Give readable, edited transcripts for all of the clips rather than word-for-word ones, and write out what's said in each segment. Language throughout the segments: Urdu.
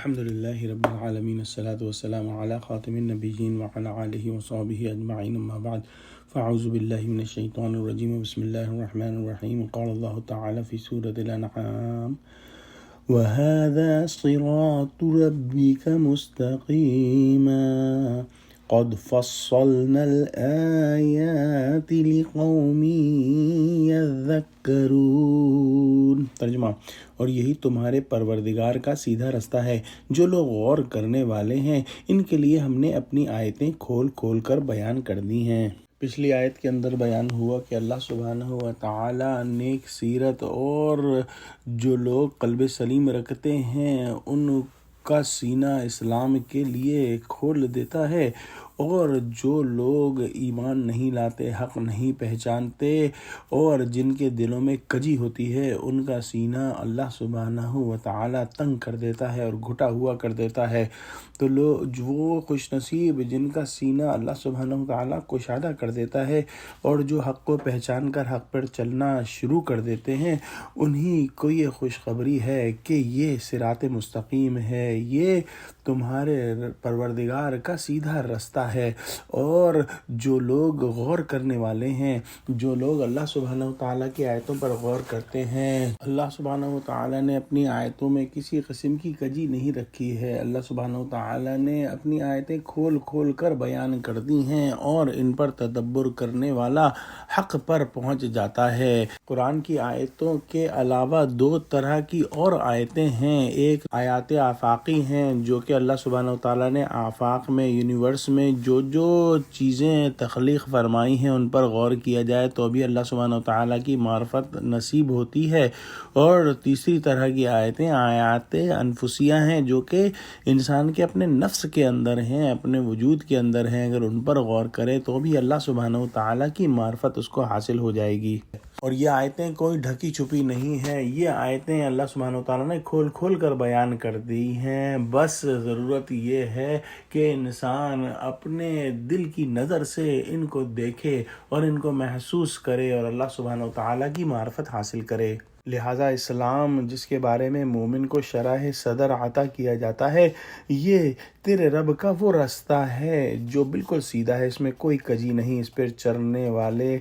الحمد لله رب العالمين الصلاة والسلام على خاتم النبيين وعلى آله وصحبه أجمعين أما بعد فأعوذ بالله من الشيطان الرجيم بسم الله الرحمن الرحيم قال الله تعالى في سورة الأنعام وهذا صراط ربك مستقيما قد فصلنا الآيات لقوم يذكرون۔ ترجمہ، اور یہی تمہارے پروردگار کا سیدھا رستہ ہے، جو لوگ غور کرنے والے ہیں ان کے لیے ہم نے اپنی آیتیں کھول کھول کر بیان کر دی ہیں۔ پچھلی آیت کے اندر بیان ہوا کہ اللہ سبحانہ و تعالی نیک سیرت اور جو لوگ قلب سلیم رکھتے ہیں ان کا سینہ اسلام کے لیے کھول دیتا ہے، اور جو لوگ ایمان نہیں لاتے، حق نہیں پہچانتے اور جن کے دلوں میں کجی ہوتی ہے ان کا سینہ اللہ سبحانہ و تعالی تنگ کر دیتا ہے اور گھٹا ہوا کر دیتا ہے۔ تو وہ خوش نصیب جن کا سینہ اللہ سبحانہ و تعالی کشادہ کر دیتا ہے اور جو حق کو پہچان کر حق پر چلنا شروع کر دیتے ہیں، انہی کو یہ خوشخبری ہے کہ یہ صراط مستقیم ہے، یہ تمہارے پروردگار کا سیدھا رستہ ہے۔ اور جو لوگ غور کرنے والے ہیں، جو لوگ اللہ سبحانہ و تعالیٰ کی آیتوں پر غور کرتے ہیں، اللہ سبحانہ و تعالیٰ نے اپنی آیتوں میں کسی قسم کی کجی نہیں رکھی ہے، اللہ سبحانہ و تعالیٰ نے اپنی آیتیں کھول کھول کر بیان کر دی ہیں اور ان پر تدبر کرنے والا حق پر پہنچ جاتا ہے۔ قرآن کی آیتوں کے علاوہ دو طرح کی اور آیتیں ہیں، ایک آیات آفاقی ہیں جو کہ اللہ سبحانہ و تعالیٰ نے آفاق میں، یونیورس میں جو چیزیں تخلیق فرمائی ہیں ان پر غور کیا جائے تو بھی اللہ سبحانہ و تعالیٰ کی معرفت نصیب ہوتی ہے، اور تیسری طرح کی آیتیں آیات انفسیہ ہیں جو کہ انسان کے اپنے نفس کے اندر ہیں، اپنے وجود کے اندر ہیں، اگر ان پر غور کرے تو بھی اللہ سبحانہ و تعالیٰ کی معرفت اس کو حاصل ہو جائے گی۔ اور یہ آیتیں کوئی ڈھکی چھپی نہیں ہیں، یہ آیتیں اللہ سبحانہ و تعالیٰ نے کھول کھول کر بیان کر دی ہیں، بس ضرورت یہ ہے کہ انسان اپنے دل کی نظر سے ان کو دیکھے اور ان کو محسوس کرے اور اللہ سبحانہ و تعالیٰ کی معرفت حاصل کرے۔ لہٰذا اسلام جس کے بارے میں مومن کو شرح صدر عطا کیا جاتا ہے، یہ تیرے رب کا وہ رستہ ہے جو بالکل سیدھا ہے، اس میں کوئی کجی نہیں، اس پر چلنے والے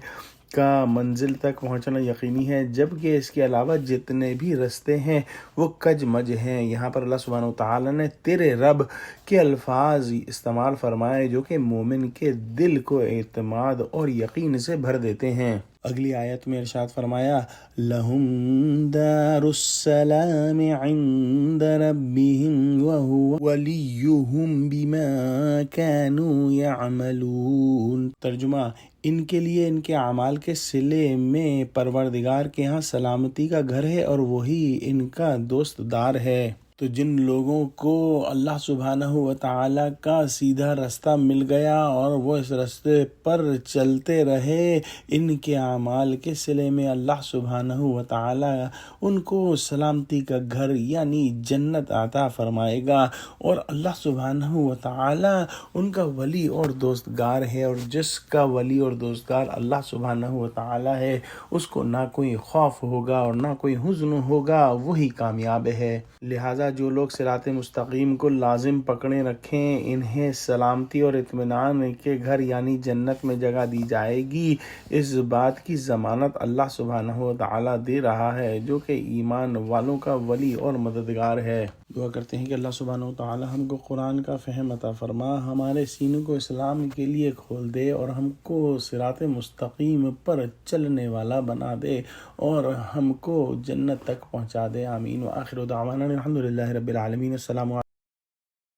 کا منزل تک پہنچنا یقینی ہے، جبکہ اس کے علاوہ جتنے بھی رستے ہیں وہ کج مج ہیں۔ یہاں پر اللہ سبحانہ و تعالیٰ نے تیرے رب کے الفاظ استعمال فرمائے جو کہ مومن کے دل کو اعتماد اور یقین سے بھر دیتے ہیں۔ اگلی آیت میں ارشاد فرمایا لَهُمْ دَارُ السَّلَامِ عِنْدَ رَبِّهِمْ وَهُوَ وَلِيُّهُمْ بِمَا كَانُوا يَعْمَلُونَ۔ ترجمہ، ان کے لیے ان کے اعمال کے صلے میں پروردگار کے ہاں سلامتی کا گھر ہے اور وہی ان کا دوست دار ہے۔ تو جن لوگوں کو اللہ سبحانہ و تعالیٰ کا سیدھا رستہ مل گیا اور وہ اس رستے پر چلتے رہے، ان کے اعمال کے صلے میں اللہ سبحانہ و تعالیٰ ان کو سلامتی کا گھر یعنی جنت عطا فرمائے گا، اور اللہ سبحانہ و تعالیٰ ان کا ولی اور دوستگار ہے، اور جس کا ولی اور دوستگار اللہ سبحانہ و تعالیٰ ہے اس کو نہ کوئی خوف ہوگا اور نہ کوئی حزن ہوگا، وہی کامیاب ہے۔ لہٰذا جو لوگ صراط مستقیم کو لازم پکڑے رکھیں انہیں سلامتی اور اطمینان کے گھر یعنی جنت میں جگہ دی جائے گی، اس بات کی ضمانت اللہ سبحانہ و تعالیٰ دے رہا ہے جو کہ ایمان والوں کا ولی اور مددگار ہے۔ دعا کرتے ہیں کہ اللہ سبحانہ و تعالیٰ ہم کو قرآن کا فہم عطا فرما، ہمارے سینوں کو اسلام کے لیے کھول دے اور ہم کو صراط مستقیم پر چلنے والا بنا دے اور ہم کو جنت تک پہنچا دے۔ آمین۔ وآخر دعوانا الحمد للہ رب العالمین۔ السلام علیکم۔